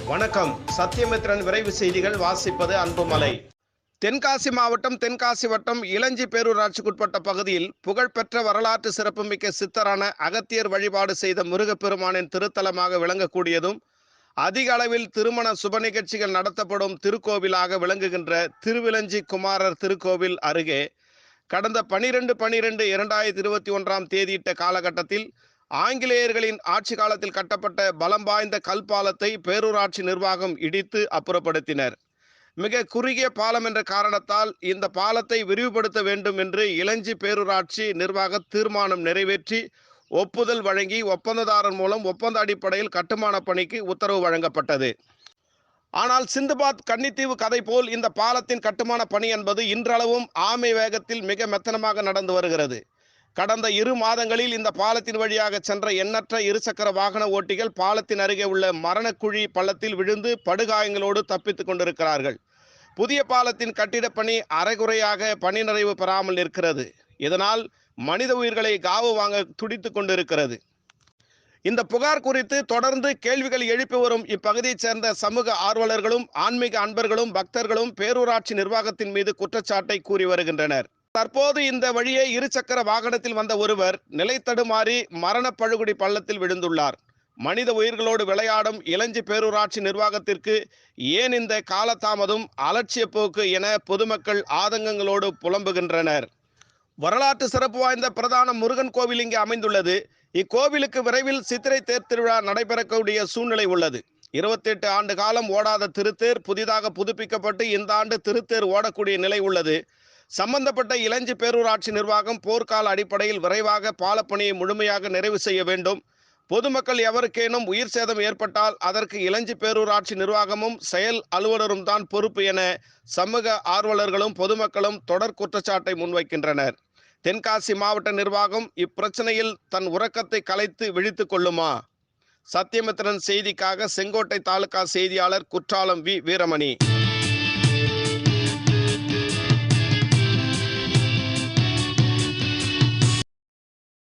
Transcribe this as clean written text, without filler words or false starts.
வணக்கம். சத்தியமித்ரன் விரைவு செய்திகள் வாசிப்பது அன்புமலை. தென்காசி மாவட்டம் தென்காசி வட்டம் இளஞ்சி பேரூராட்சிக்குட்பட்ட பகுதியில் புகழ்பெற்ற வரலாற்று சிறப்புமிக்க சித்தரான அகத்தியர் வழிபாடு செய்த முருகப்பெருமானின் திருத்தலமாக விளங்கக்கூடியதும் அதிக அளவில் திருமண சுப நிகழ்ச்சிகள் நடத்தப்படும் திருக்கோவிலாக விளங்குகின்ற திருவிளஞ்சி குமாரர் திருக்கோவில் அருகே கடந்த 12/12/2021 தேதியிட்ட காலகட்டத்தில் ஆங்கிலேயர்களின் ஆட்சி காலத்தில் கட்டப்பட்ட பலம் வாய்ந்த கல் பாலத்தை பேரூராட்சி நிர்வாகம் இடித்து அப்புறப்படுத்தினர். மிக குறுகிய பாலம் என்ற காரணத்தால் இந்த பாலத்தை விரிவுபடுத்த வேண்டும் என்று இளஞ்சி பேரூராட்சி நிர்வாக தீர்மானம் நிறைவேற்றி ஒப்புதல் வழங்கி ஒப்பந்ததாரர் மூலம் ஒப்பந்த அடிப்படையில் கட்டுமான பணிக்கு உத்தரவு வழங்கப்பட்டது. ஆனால் சிந்துபாத் கன்னித்தீவு கதை போல் இந்த பாலத்தின் கட்டுமான பணி என்பது இன்றளவும் ஆமை வேகத்தில் மிக மெத்தனமாக நடந்து வருகிறது. கடந்த 2 மாதங்களில் இந்த பாலத்தின் வழியாக சென்ற எண்ணற்ற இருசக்கர வாகன ஓட்டிகள் பாலத்தின் அருகே உள்ள மரணக்குழி பள்ளத்தில் விழுந்து படுகாயங்களோடு தப்பித்துக் கொண்டிருக்கிறார்கள். புதிய பாலத்தின் கட்டிடப் பணி அரைகுறையாக பணி நிறைவு பெறாமல் இருக்கிறது. இதனால் மனித உயிர்களை காவு வாங்க துடித்து கொண்டிருக்கிறது. இந்த புகார் குறித்து தொடர்ந்து கேள்விகள் எழுப்பி வரும் இப்பகுதியைச் சேர்ந்த சமூக ஆர்வலர்களும் ஆன்மீக அன்பர்களும் பக்தர்களும் பேரூராட்சி நிர்வாகத்தின் மீது குற்றச்சாட்டை கூறி வருகின்றனர். தற்போது இந்த வழியே இருசக்கர வாகனத்தில் வந்த ஒருவர் நிலை தடுமாறி மரண பழுகுடி பள்ளத்தில் விழுந்துள்ளார். மனித உயிர்களோடு விளையாடும் இளஞ்சி பேரூராட்சி நிர்வாகத்திற்கு ஏன் இந்த காலதாமதம், அலட்சிய போக்கு என பொதுமக்கள் ஆதங்கங்களோடு புலம்புகின்றனர். வரலாற்று சிறப்பு வாய்ந்த பிரதான முருகன் கோவில் இங்கே அமைந்துள்ளது. இக்கோவிலுக்கு விரைவில் சித்திரை தேர் திருவிழா நடைபெறக்கூடிய சூழ்நிலை உள்ளது. 28 ஆண்டு காலம் ஓடாத திருத்தேர் புதிதாக புதுப்பிக்கப்பட்டு இந்த ஆண்டு திருத்தேர் ஓடக்கூடிய நிலை உள்ளது. சம்பந்தப்பட்ட இளஞ்சி பேரூராட்சி நிர்வாகம் போர்க்கால அடிப்படையில் விரைவாக பாலப்பணியை முழுமையாக நிறைவு செய்ய வேண்டும். பொதுமக்கள் எவருக்கேனும் உயிர் சேதம் ஏற்பட்டால் அதற்கு இளஞ்சி பேரூராட்சி நிர்வாகமும் செயல் அலுவலரும் தான் பொறுப்பு என சமூக ஆர்வலர்களும் பொதுமக்களும் தொடர் குற்றச்சாட்டை முன்வைக்கின்றனர். தென்காசி மாவட்ட நிர்வாகம் இப்பிரச்சனையில் தன் உறக்கத்தை கலைத்து விழித்துக் கொள்ளுமா? சத்தியமித்ரன் செய்திக்காக செங்கோட்டை தாலுகா செய்தியாளர் குற்றாலம் வி வீரமணி.